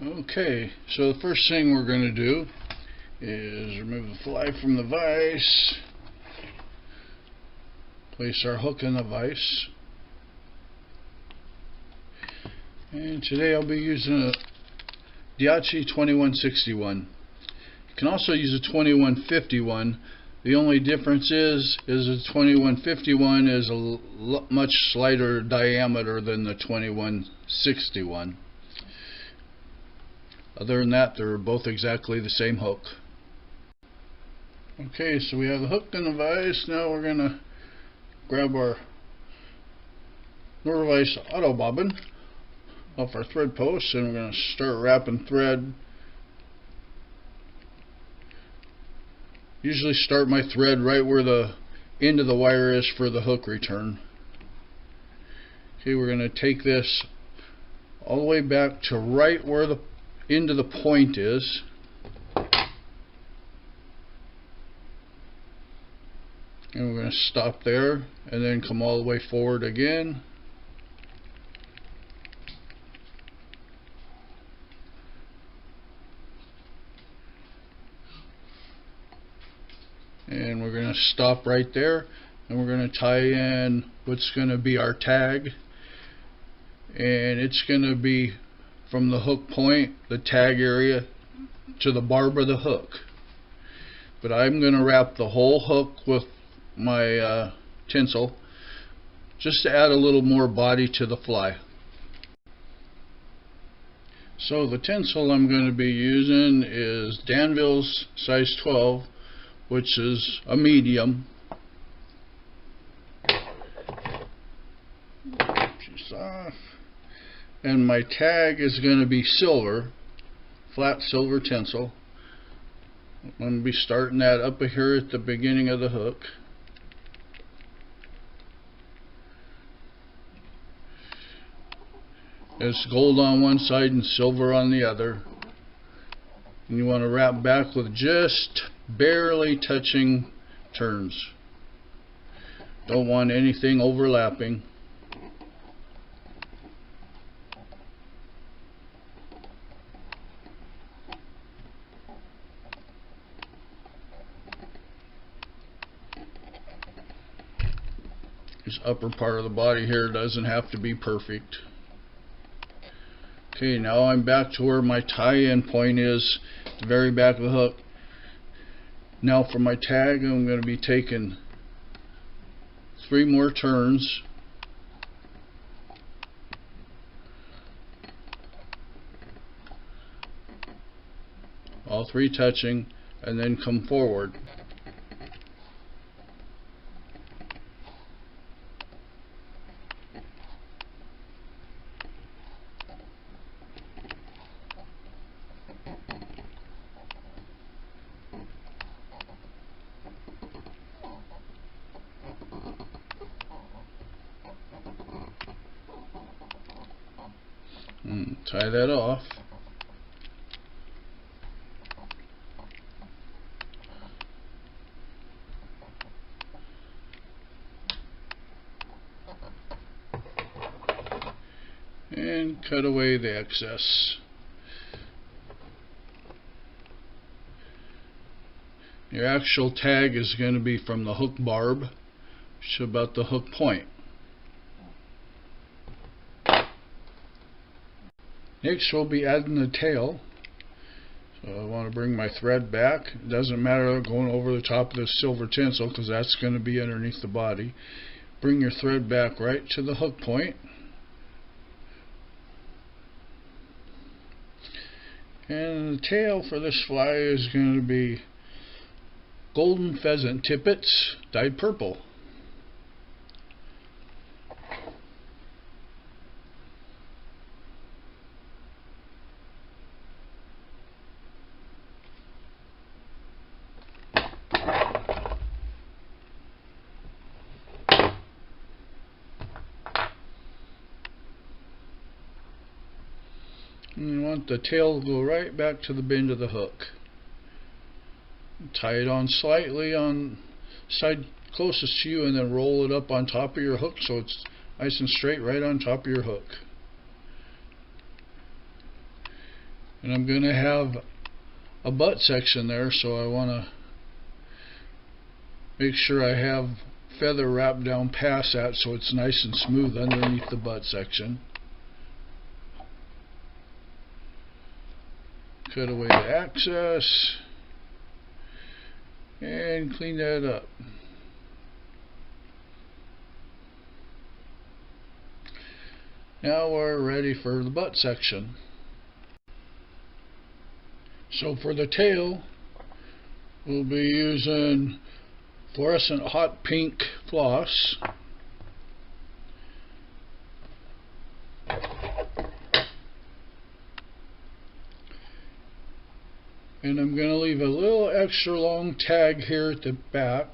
Okay, so the first thing we're going to do is remove the fly from the vise, place our hook in the vise, and today I'll be using a Diachi 2161. You can also use a 2151. The only difference is a 2151 is a much slighter diameter than the 2161. Other than that, they're both exactly the same hook. Okay, so we have the hook in the vise. Now we're going to grab our Norvise auto bobbin off our thread post, and we're going to start wrapping thread. Usually start my thread right where the end of the wire is for the hook return. Okay, we're going to take this all the way back to right where the end of the point is. And we're going to stop there and then come all the way forward again. And we're going to stop right there, and we're going to tie in what's going to be our tag, and it's going to be from the hook point, the tag area, to the barb of the hook. But I'm going to wrap the whole hook with my tinsel just to add a little more body to the fly. So the tinsel I'm going to be using is Danville's size 12, which is a medium. She's off. And my tag is going to be silver, flat silver tinsel. I'm going to be starting that up here at the beginning of the hook. It's gold on one side and silver on the other. And you want to wrap back with just barely touching turns. Don't want anything overlapping. This upper part of the body here doesn't have to be perfect. Okay, now I'm back to where my tie-in point is, the very back of the hook. Now for my tag, I'm going to be taking 3 more turns. All 3 touching, and then come forward. Tie that off. And cut away the excess. Your actual tag is going to be from the hook barb to about the hook point. Next we'll be adding the tail. So I want to bring my thread back. It doesn't matter going over the top of the silver tinsel because that's going to be underneath the body. Bring your thread back right to the hook point. And the tail for this fly is going to be golden pheasant tippets dyed purple. And you want the tail to go right back to the bend of the hook. Tie it on slightly on side closest to you, and then roll it up on top of your hook so it's nice and straight right on top of your hook. And I'm going to have a butt section there, so I want to make sure I have feather wrapped down past that so it's nice and smooth underneath the butt section. Cut away the excess and clean that up. Now we're ready for the butt section. So for the tail, we'll be using fluorescent hot pink floss. And I'm going to leave a little extra long tag here at the back.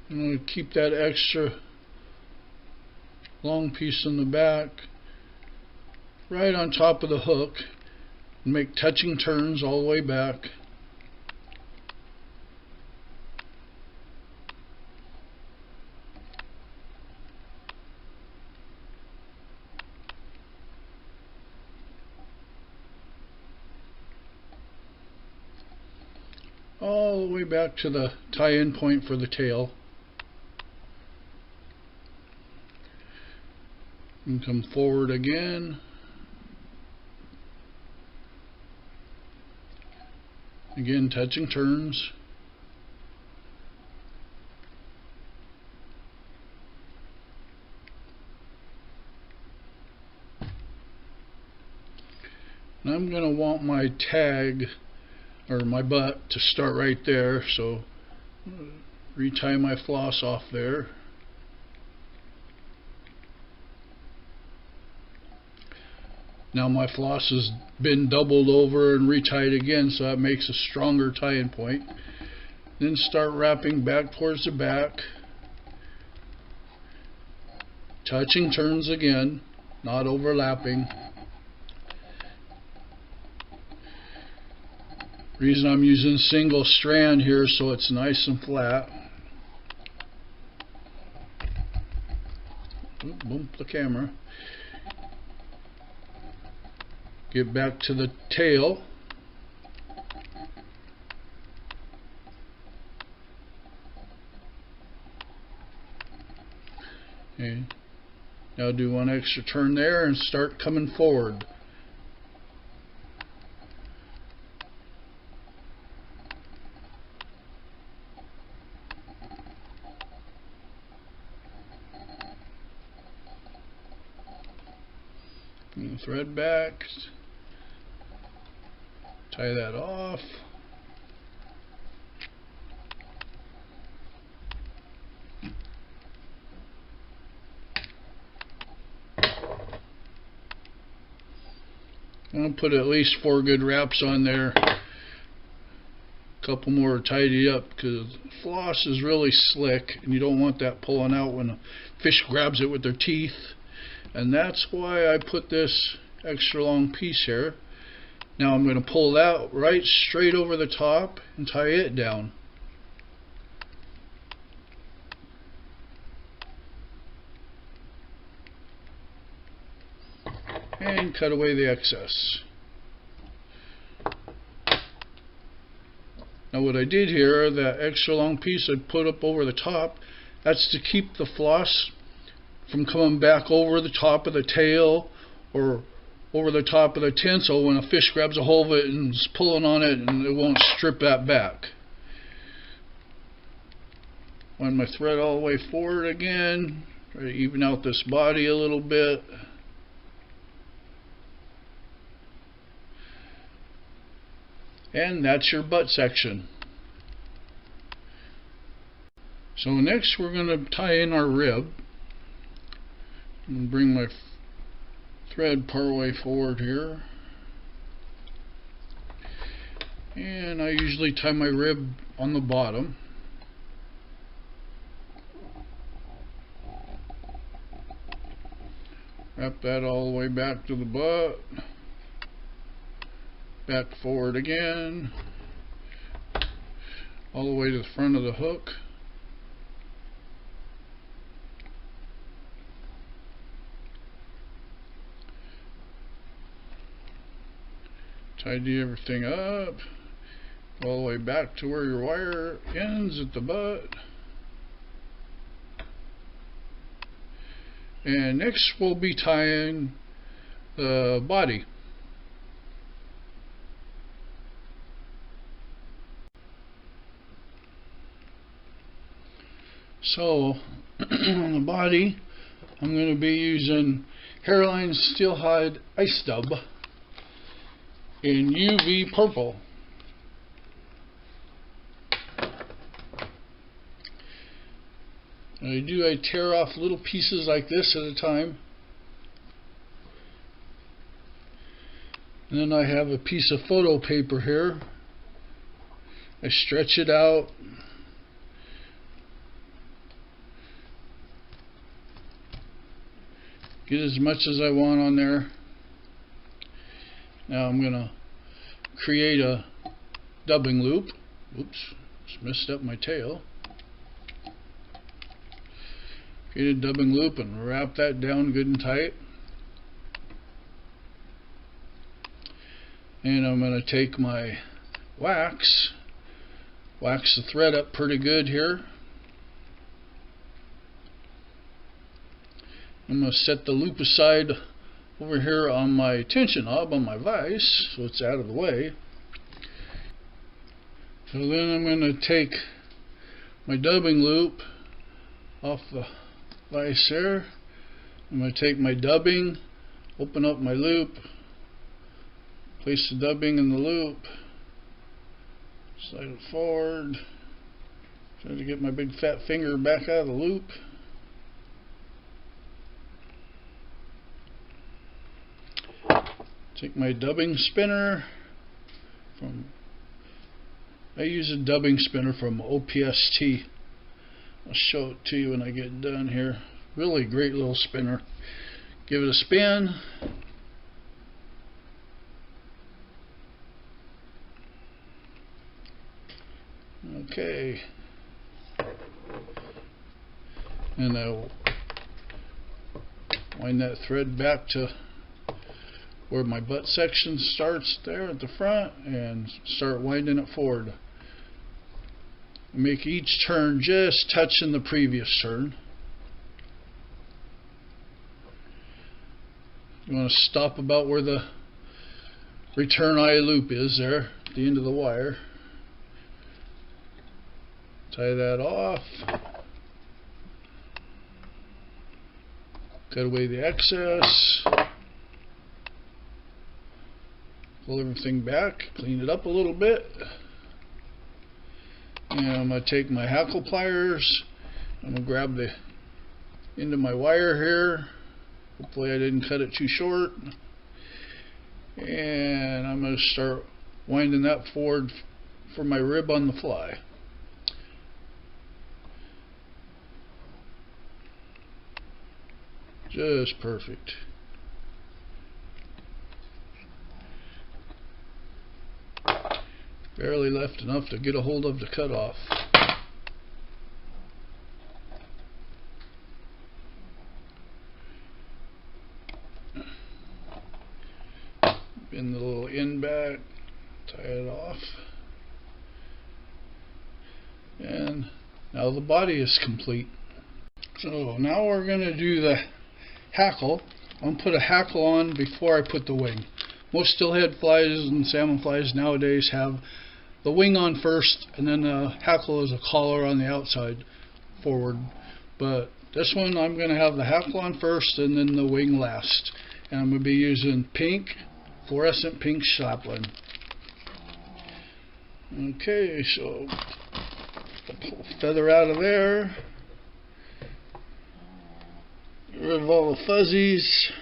I'm going to keep that extra long piece in the back right on top of the hook and make touching turns all the way back. All the way back to the tie-in point for the tail. And come forward again. Again, touching turns. And I'm going to want my tag or my butt to start right there, so retie my floss off there. Now my floss has been doubled over and retied again, so that makes a stronger tie-in point. Then start wrapping back towards the back, touching turns again, not overlapping. Reason I'm using single strand here so it's nice and flat. Ooh, bump the camera. Get back to the tail. Okay. Now do one extra turn there and start coming forward. And thread back. Tie that off. I'm going to put at least 4 good wraps on there. A couple more to tidy up because floss is really slick and you don't want that pulling out when a fish grabs it with their teeth. And that's why I put this extra long piece here. Now I'm going to pull that right straight over the top and tie it down. And cut away the excess. Now what I did here, that extra long piece I put up over the top, that's to keep the floss from coming back over the top of the tail or over the top of the tinsel when a fish grabs a hold of it and is pulling on it, and it won't strip that back. Run my thread all the way forward again, try to even out this body a little bit. And that's your butt section. So next we're going to tie in our rib. I'm going to bring my thread part way forward here, and I usually tie my rib on the bottom. Wrap that all the way back to the butt, back forward again, all the way to the front of the hook. Tidy everything up. All the way back to where your wire ends at the butt. And next we'll be tying the body. So on the body, I'm going to be using Hairline Steel Hide Ice Dub in UV purple. I tear off little pieces like this at a time. And then I have a piece of photo paper here. I stretch it out. Get as much as I want on there. Now I'm going to create a dubbing loop. Oops, just messed up my tail. Create a dubbing loop and wrap that down good and tight. And I'm going to take my wax the thread up pretty good here. I'm going to set the loop aside over here on my tension knob on my vise so it's out of the way. So then I'm going to take my dubbing loop off the vise there. I'm going to take my dubbing, open up my loop, place the dubbing in the loop, slide it forward, try to get my big fat finger back out of the loop. Take my dubbing spinner I use a dubbing spinner from OPST. I'll show it to you when I get done here. Really great little spinner. Give it a spin. Okay. And I'll wind that thread back to where my butt section starts there at the front and start winding it forward. Make each turn just touching the previous turn. You want to stop about where the return eye loop is there at the end of the wire. Tie that off. Cut away the excess. Pull everything back, clean it up a little bit. And I'm going to take my hackle pliers. I'm going to grab the end of my wire here. Hopefully I didn't cut it too short. And I'm going to start winding that forward for my rib on the fly. Just perfect. Barely left enough to get a hold of the cutoff. Bend the little end back, tie it off. And now the body is complete. So now we're going to do the hackle. I'm going to put a hackle on before I put the wing. Most stillhead flies and salmon flies nowadays have the wing on first, and then the hackle is a collar on the outside forward. But this one I'm going to have the hackle on first and then the wing last. And I'm going to be using pink, fluorescent pink sapling. Okay, so pull the feather out of there. Get rid of all the fuzzies.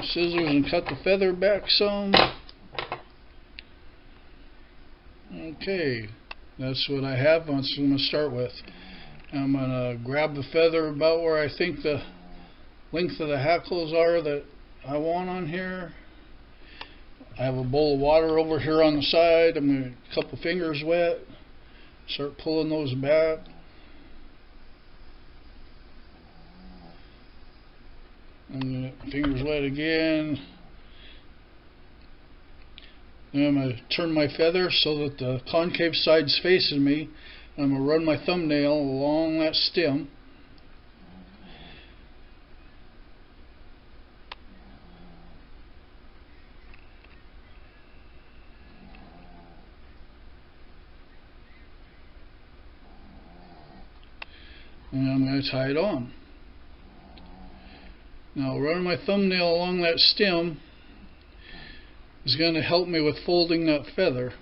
Scissors and cut the feather back some. Okay, that's what I have. That's what I'm going to start with. I'm going to grab the feather about where I think the length of the hackles are that I want on here. I have a bowl of water over here on the side. I'm going to get a couple fingers wet. Start pulling those back. I'm gonna fingers wet again. Then I'm going to turn my feather so that the concave side's facing me. I'm going to run my thumbnail along that stem. And I'm going to tie it on. Now running my thumbnail along that stem is going to help me with folding that feather.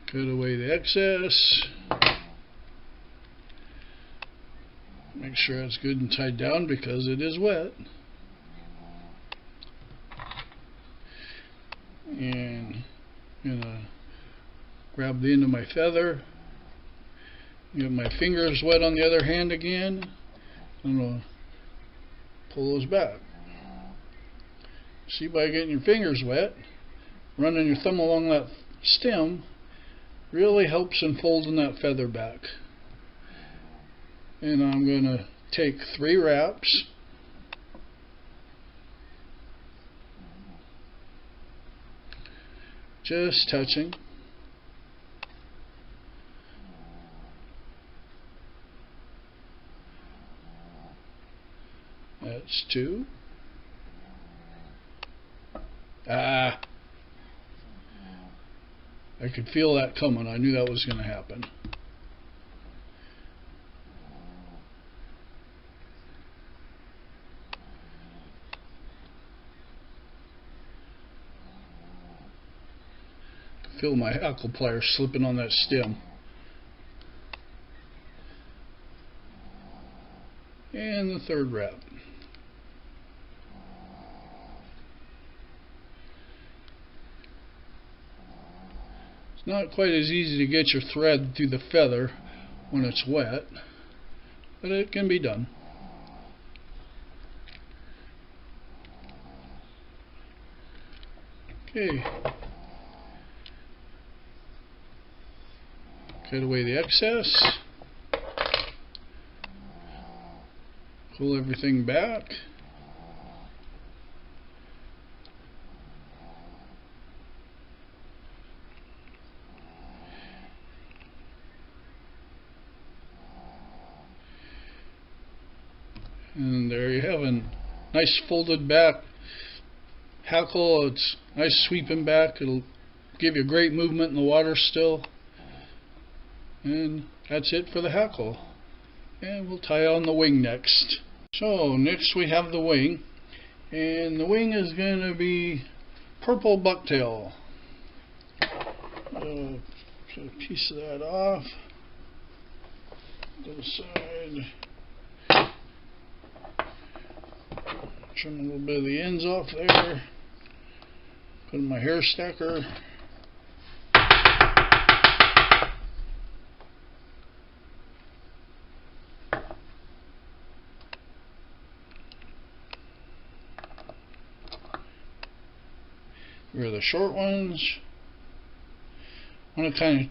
Cut away the excess. Make sure it's good and tied down because it is wet. And I'm gonna grab the end of my feather. Get my fingers wet on the other hand again. I'm gonna pull those back. See, by getting your fingers wet, running your thumb along that stem really helps in folding that feather back. And I'm gonna take 3 wraps. Just touching. That's 2. I could feel that coming. I knew that was going to happen. Feel my hackle pliers slipping on that stem. And the 3rd wrap. It's not quite as easy to get your thread through the feather when it's wet, but it can be done. Okay. Cut away the excess. Pull everything back. And there you have a nice folded back hackle. It's nice sweeping back. It'll give you great movement in the water still. And that's it for the hackle. And we'll tie on the wing next. So next we have the wing. And the wing is going to be purple bucktail. Put a piece of that off. To the side. Trim a little bit of the ends off there. Put in my hair stacker. Here are the short ones. I want to kind of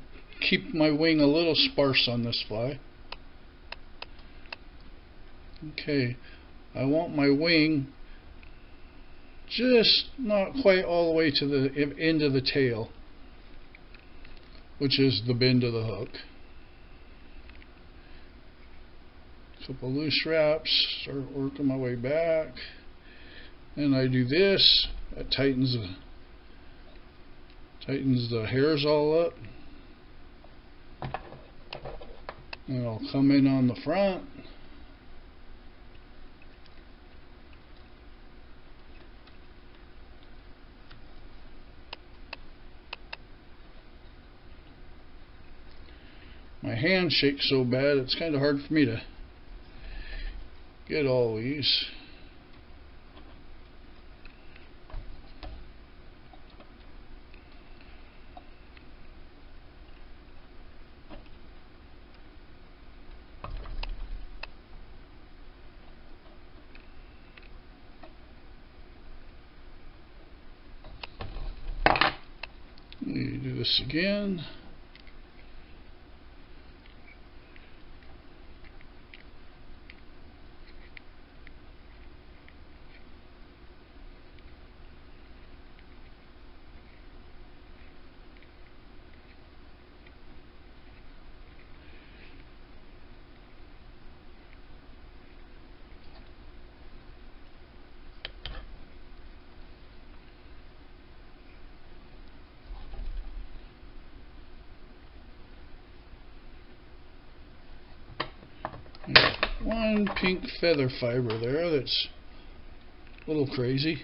keep my wing a little sparse on this fly. Okay, I want my wing just not quite all the way to the end of the tail, which is the bend of the hook. Couple loose wraps, start working my way back. Then I do this, that tightens the hairs all up. And I'll come in on the front. My hand shakes so bad it's kind of hard for me to get all these. You do this again. one pink feather fiber there that's a little crazy.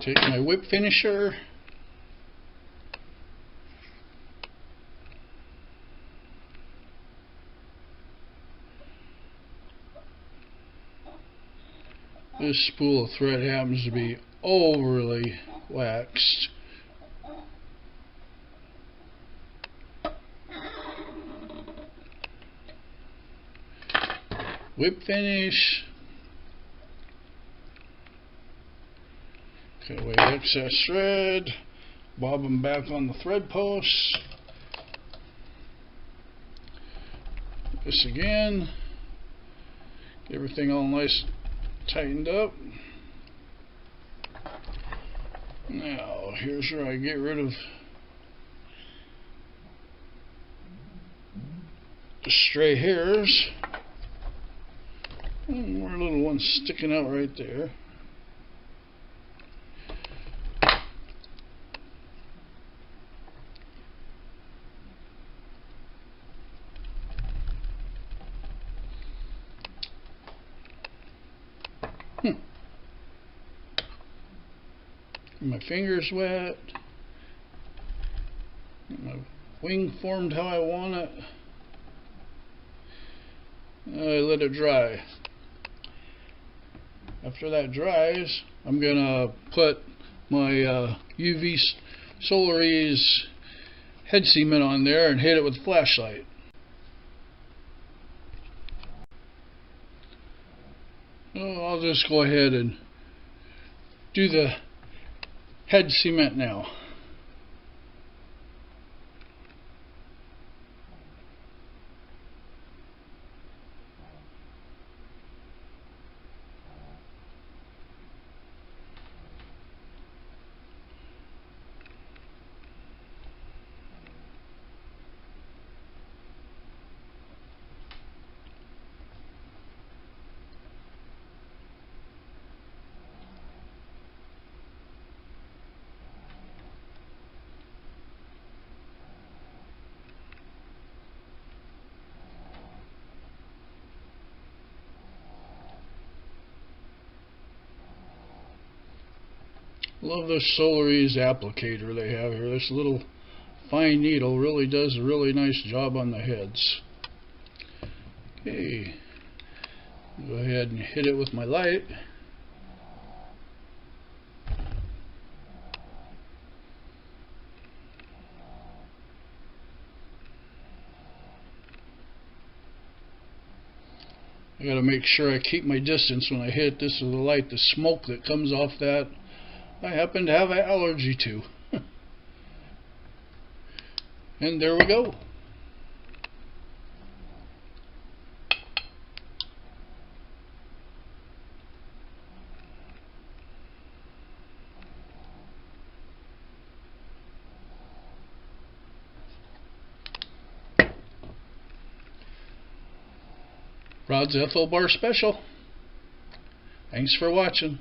Take my whip finisher. This spool of thread happens to be overly waxed. Whip finish. Okay, away excess thread, bob them back on the thread posts. This again, get everything all nice tightened up. Now, here's where I get rid of the stray hairs. More little ones sticking out right there. My finger's wet. My wing formed how I want it. I let it dry. After that dries, I'm gonna put my UV Solaries head cement on there and hit it with a flashlight. I'll just go ahead and do the head cement now. Love this Solaries applicator they have here. This little fine needle really does a really nice job on the heads. Okay, go ahead and hit it with my light. I gotta make sure I keep my distance when I hit this with the light. The smoke that comes off that, I happen to have an allergy to. And there we go. Rod's Ethel Bar Special. Thanks for watching.